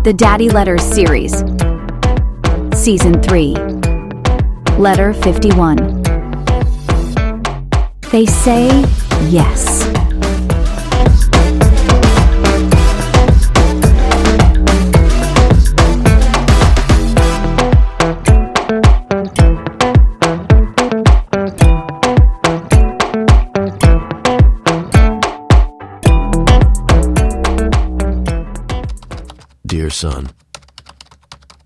The Daddy Letters Series, Season 3, Letter 51. They say yes. Dear son,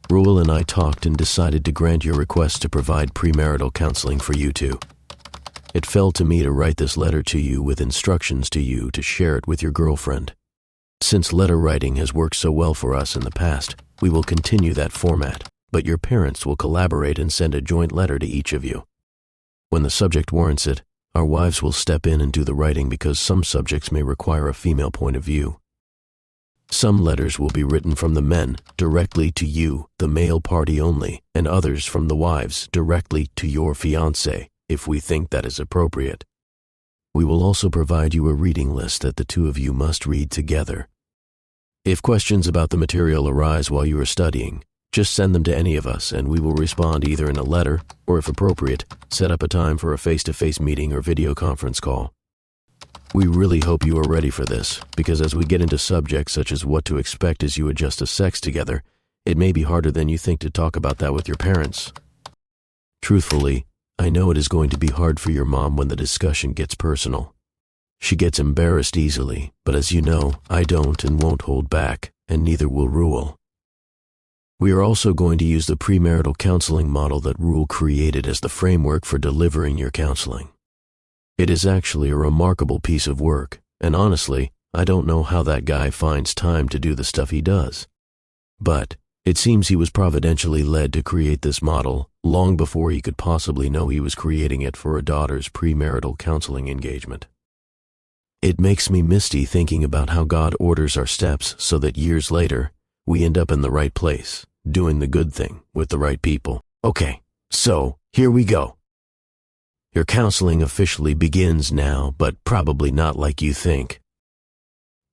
Rule and I talked and decided to grant your request to provide premarital counseling for you two. It fell to me to write this letter to you with instructions to you to share it with your girlfriend. Since letter writing has worked so well for us in the past, we will continue that format, but your parents will collaborate and send a joint letter to each of you. When the subject warrants it, our wives will step in and do the writing because some subjects may require a female point of view. Some letters will be written from the men directly to you, the male party only, and others from the wives directly to your fiancé, if we think that is appropriate. We will also provide you a reading list that the two of you must read together. If questions about the material arise while you are studying, just send them to any of us and we will respond either in a letter or, if appropriate, set up a time for a face-to-face meeting or video conference call. We really hope you are ready for this, because as we get into subjects such as what to expect as you adjust to sex together, it may be harder than you think to talk about that with your parents. Truthfully, I know it is going to be hard for your mom when the discussion gets personal. She gets embarrassed easily, but as you know, I don't and won't hold back, and neither will Rule. We are also going to use the premarital counseling model that Rule created as the framework for delivering your counseling. It is actually a remarkable piece of work, and honestly, I don't know how that guy finds time to do the stuff he does. But it seems he was providentially led to create this model long before he could possibly know he was creating it for a daughter's premarital counseling engagement. It makes me misty thinking about how God orders our steps so that years later, we end up in the right place, doing the good thing with the right people. Okay, so here we go. Your counseling officially begins now, but probably not like you think.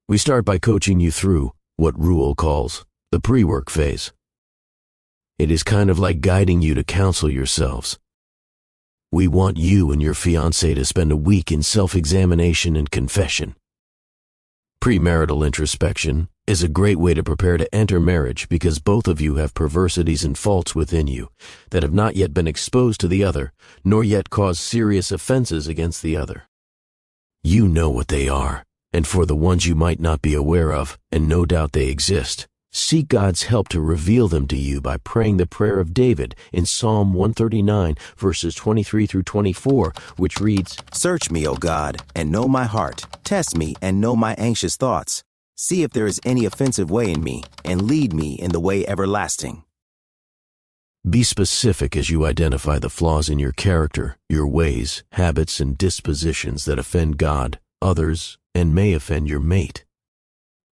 We start by coaching you through what Rule calls the pre-work phase. It is kind of like guiding you to counsel yourselves. We want you and your fiancé to spend a week in self-examination and confession. Premarital introspection is a great way to prepare to enter marriage because both of you have perversities and faults within you that have not yet been exposed to the other, nor yet caused serious offenses against the other. You know what they are, and for the ones you might not be aware of, and no doubt they exist, seek God's help to reveal them to you by praying the prayer of David in Psalm 139, verses 23 through 24, which reads, "Search me, O God, and know my heart. Test me and know my anxious thoughts. See if there is any offensive way in me, and lead me in the way everlasting." Be specific as you identify the flaws in your character, your ways, habits, and dispositions that offend God, others, and may offend your mate.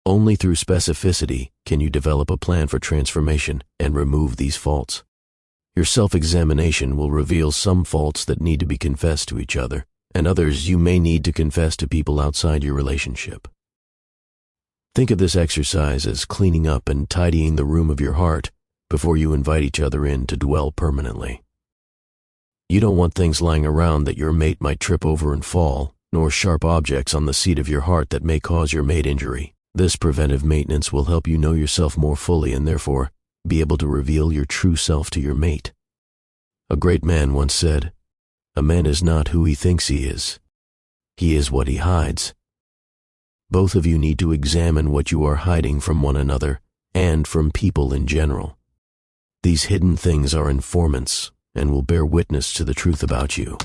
Only through specificity can you develop a plan for transformation and remove these faults. Your self-examination will reveal some faults that need to be confessed to each other, and others you may need to confess to people outside your relationship. Think of this exercise as cleaning up and tidying the room of your heart before you invite each other in to dwell permanently. You don't want things lying around that your mate might trip over and fall, nor sharp objects on the seat of your heart that may cause your mate injury. This preventive maintenance will help you know yourself more fully and therefore be able to reveal your true self to your mate. A great man once said, "A man is not who he thinks he is. He is what he hides." Both of you need to examine what you are hiding from one another and from people in general. These hidden things are informants and will bear witness to the truth about you.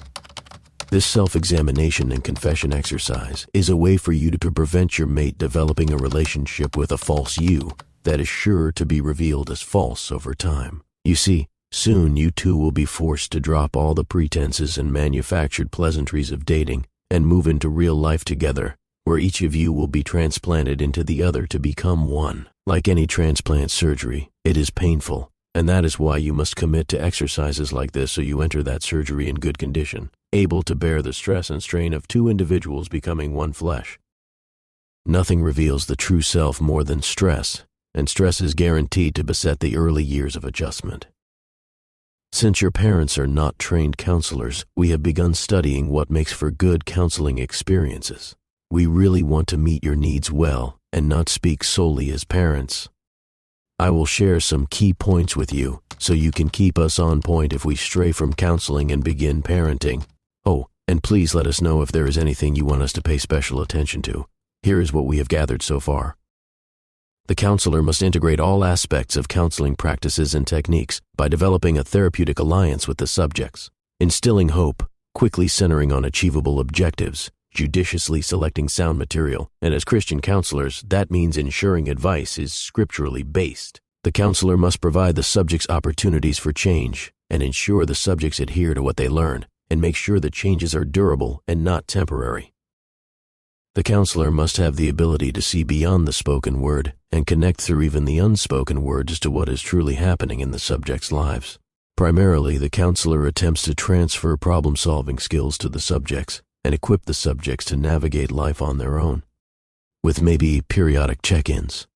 This self-examination and confession exercise is a way for you to prevent your mate developing a relationship with a false you that is sure to be revealed as false over time. You see, soon you two will be forced to drop all the pretenses and manufactured pleasantries of dating and move into real life together, where each of you will be transplanted into the other to become one. Like any transplant surgery, it is painful, And that is why you must commit to exercises like this so you enter that surgery in good condition, able to bear the stress and strain of two individuals becoming one flesh. Nothing reveals the true self more than stress, and stress is guaranteed to beset the early years of adjustment. Since your parents are not trained counselors, we have begun studying what makes for good counseling experiences. We really want to meet your needs well and not speak solely as parents. I will share some key points with you so you can keep us on point if we stray from counseling and begin parenting. Oh, and please let us know if there is anything you want us to pay special attention to. Here is what we have gathered so far. The counselor must integrate all aspects of counseling practices and techniques by developing a therapeutic alliance with the subjects, instilling hope, quickly centering on achievable objectives, judiciously selecting sound material, and as Christian counselors, that means ensuring advice is scripturally based. The counselor must provide the subjects opportunities for change and ensure the subjects adhere to what they learn and make sure the changes are durable and not temporary. The counselor must have the ability to see beyond the spoken word and connect through even the unspoken words to what is truly happening in the subjects' lives. Primarily, the counselor attempts to transfer problem-solving skills to the subjects and equip the subjects to navigate life on their own, with maybe periodic check-ins.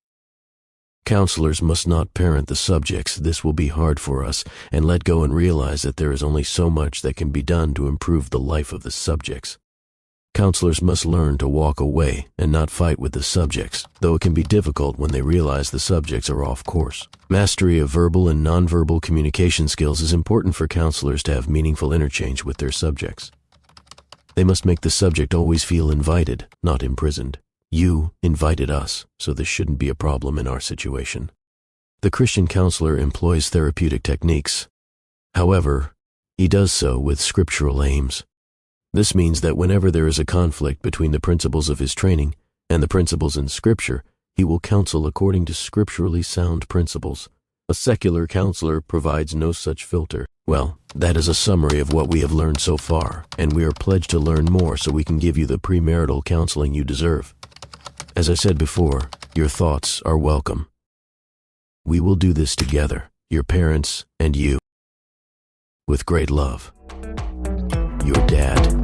Counselors must not parent the subjects. This will be hard for us, and let go and realize that there is only so much that can be done to improve the life of the subjects. Counselors must learn to walk away and not fight with the subjects, though it can be difficult when they realize the subjects are off course. Mastery of verbal and nonverbal communication skills is important for counselors to have meaningful interchange with their subjects. They must make the subject always feel invited, not imprisoned. You invited us, so this shouldn't be a problem in our situation. The Christian counselor employs therapeutic techniques. However, he does so with scriptural aims. This means that whenever there is a conflict between the principles of his training and the principles in Scripture, he will counsel according to scripturally sound principles. A secular counselor provides no such filter. Well, that is a summary of what we have learned so far, and we are pledged to learn more so we can give you the premarital counseling you deserve. As I said before, your thoughts are welcome. We will do this together, your parents and you. With great love. Your dad.